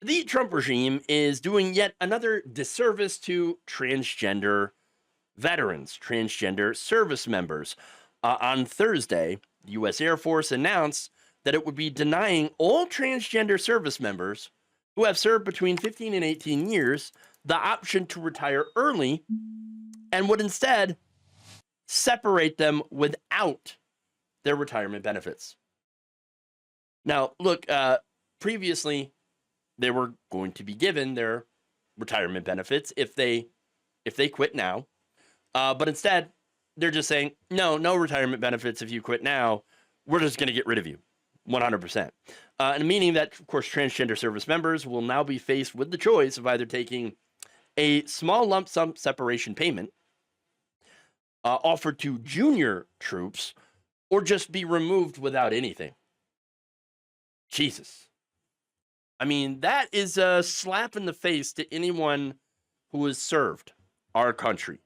The Trump regime is doing yet another disservice to transgender veterans, transgender service members. On Thursday, the U.S. Air Force announced that it would be denying all transgender service members who have served between 15 and 18 years the option to retire early and would instead separate them without their retirement benefits. Now, look, previously they were going to be given their retirement benefits if they quit now, but instead they're just saying no retirement benefits if you quit now. We're just going to get rid of you, 100%, and meaning that, of course, transgender service members will now be faced with the choice of either taking a small lump sum separation payment offered to junior troops or just be removed without anything. Jesus. I mean, that is a slap in the face to anyone who has served our country.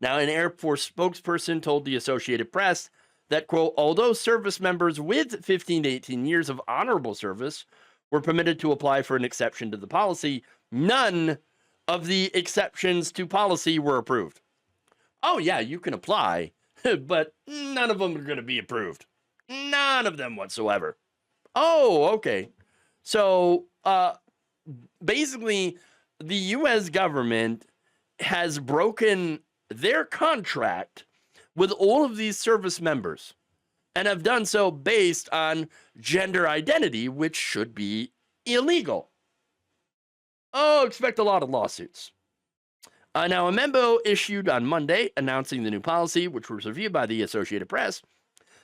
Now, an Air Force spokesperson told the Associated Press that, quote, although service members with 15 to 18 years of honorable service were permitted to apply for an exception to the policy, none of the exceptions to policy were approved. Oh, yeah, you can apply, but none of them are going to be approved. None of them whatsoever. Oh, okay. So basically, the U.S. government has broken their contract with all of these service members and have done so based on gender identity, which should be illegal. Oh, expect a lot of lawsuits. Now, a memo issued on Monday announcing the new policy, which was reviewed by the Associated Press,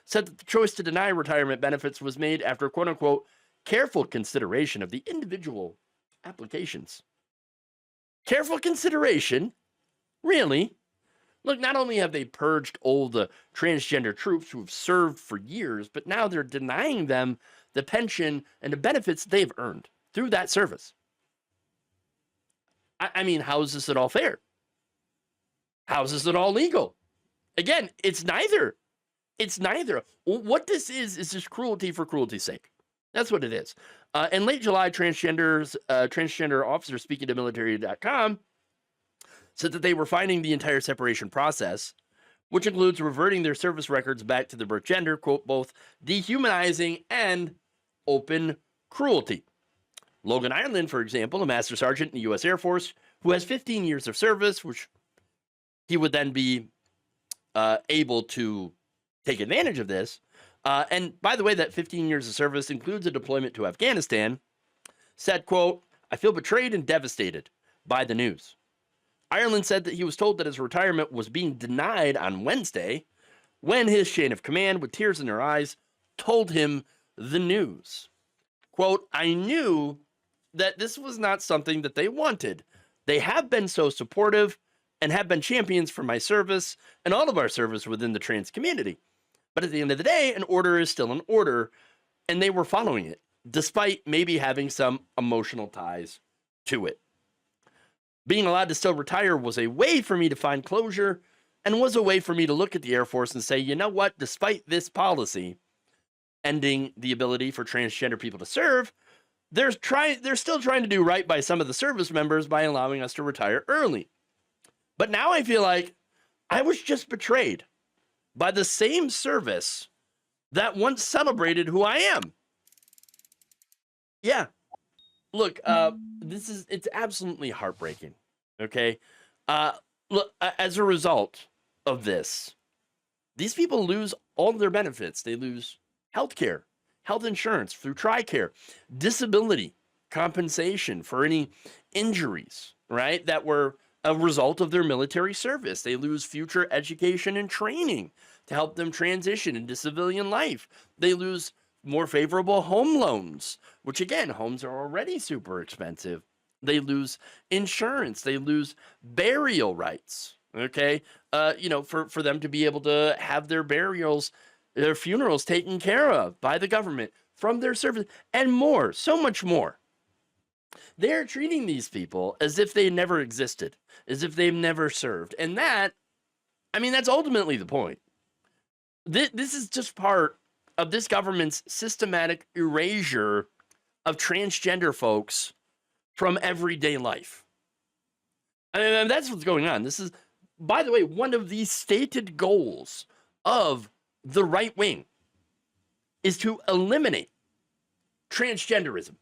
said that the choice to deny retirement benefits was made after, quote unquote, careful consideration of the individual applications. Careful consideration? Really? Look, not only have they purged all the transgender troops who have served for years, but now they're denying them the pension and the benefits they've earned through that service. I mean, how is this at all fair? How is this at all legal? Again, it's neither. It's neither. What this is just cruelty for cruelty's sake. That's what it is. In late July, transgender officers speaking to military.com said that they were finding the entire separation process, which includes reverting their service records back to the birth gender, quote, both dehumanizing and open cruelty. Logan Ireland, for example, a Master Sergeant in the U.S. Air Force, who has 15 years of service, which he would then be able to take advantage of this. And by the way, that 15 years of service includes a deployment to Afghanistan, said, quote, I feel betrayed and devastated by the news. Ireland said that he was told that his retirement was being denied on Wednesday when his chain of command, with tears in their eyes, told him the news. Quote, I knew that this was not something that they wanted. They have been so supportive and have been champions for my service and all of our service within the trans community. But at the end of the day, an order is still an order, and they were following it, despite maybe having some emotional ties to it. Being allowed to still retire was a way for me to find closure and was a way for me to look at the Air Force and say, you know what, despite this policy ending the ability for transgender people to serve, they're still trying to do right by some of the service members by allowing us to retire early. But now I feel like I was just betrayed by the same service that once celebrated who I am. Yeah. Look, it's absolutely heartbreaking. Okay. Look, as a result of this, these people lose all of their benefits. They lose health care, health insurance through TRICARE, disability compensation for any injuries, right, that were a result of their military service. They lose future education and training to help them transition into civilian life. They lose more favorable home loans, which again, homes are already super expensive. They lose insurance. They lose burial rights. Okay. For them to be able to have their their funerals taken care of by the government from their service and more, so much more. They're treating these people as if they never existed, as if they've never served. And that's ultimately the point. This is just part of this government's systematic erasure of transgender folks from everyday life. And that's what's going on. This is, by the way, one of the stated goals of the right wing is to eliminate transgenderism,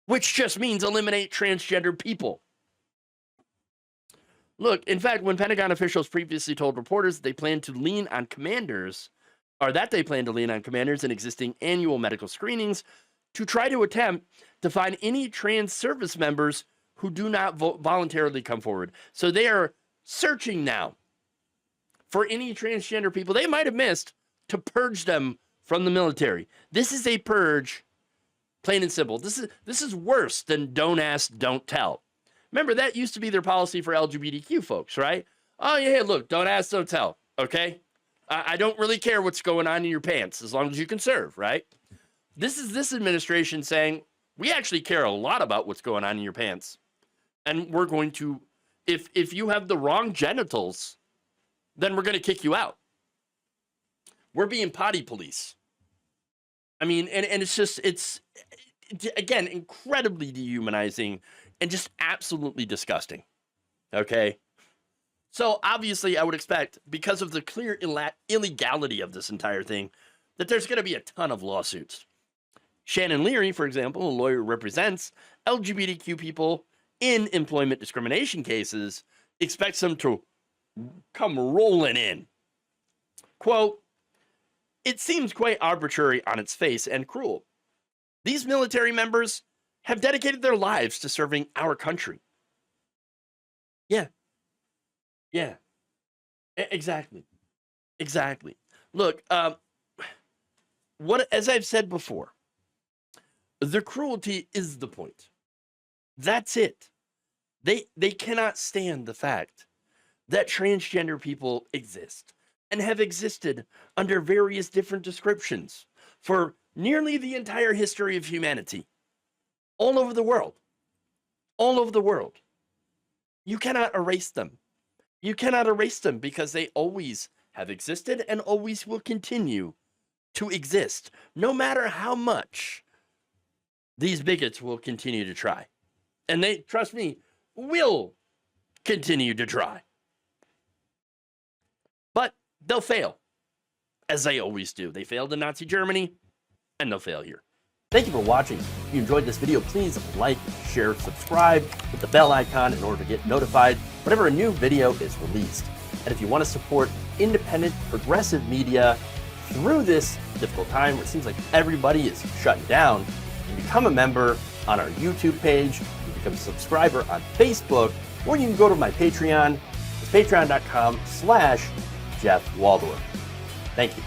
which just means eliminate transgender people. Look, in fact, when Pentagon officials previously told reporters they plan to lean on commanders, or that they plan to lean on commanders in existing annual medical screenings to try to attempt to find any trans service members who do not voluntarily come forward. So they are searching now for any transgender people they might have missed to purge them from the military. This is a purge, plain and simple. This is worse than don't ask, don't tell. Remember, that used to be their policy for LGBTQ folks, right? Oh, yeah, look, don't ask, don't tell, okay? I don't really care what's going on in your pants as long as you can serve, right? This is this administration saying, we actually care a lot about what's going on in your pants. And we're going to, if you have the wrong genitals, then we're going to kick you out. We're being potty police. I mean, and it's again, incredibly dehumanizing and just absolutely disgusting. Okay? So obviously I would expect, because of the clear illegality of this entire thing, that there's going to be a ton of lawsuits. Shannon Leary, for example, a lawyer who represents LGBTQ people in employment discrimination cases, expects them to come rolling in. Quote, "It seems quite arbitrary on its face and cruel. These military members have dedicated their lives to serving our country." Yeah. Yeah. Exactly. Exactly. Look, as I've said before, the cruelty is the point. That's it. They cannot stand the fact that transgender people exist and have existed under various different descriptions for nearly the entire history of humanity. All over the world. All over the world. You cannot erase them. You cannot erase them because they always have existed and always will continue to exist, no matter how much these bigots will continue to try. And they, trust me, will continue to try. But they'll fail, as they always do. They failed in Nazi Germany, and they'll fail here. Thank you for watching. If you enjoyed this video, please like, share, subscribe, hit the bell icon in order to get notified whenever a new video is released. And if you want to support independent, progressive media through this difficult time where it seems like everybody is shutting down, you can become a member on our YouTube page, you can become a subscriber on Facebook, or you can go to my Patreon. It's patreon.com/Jeff Waldorf. Thank you.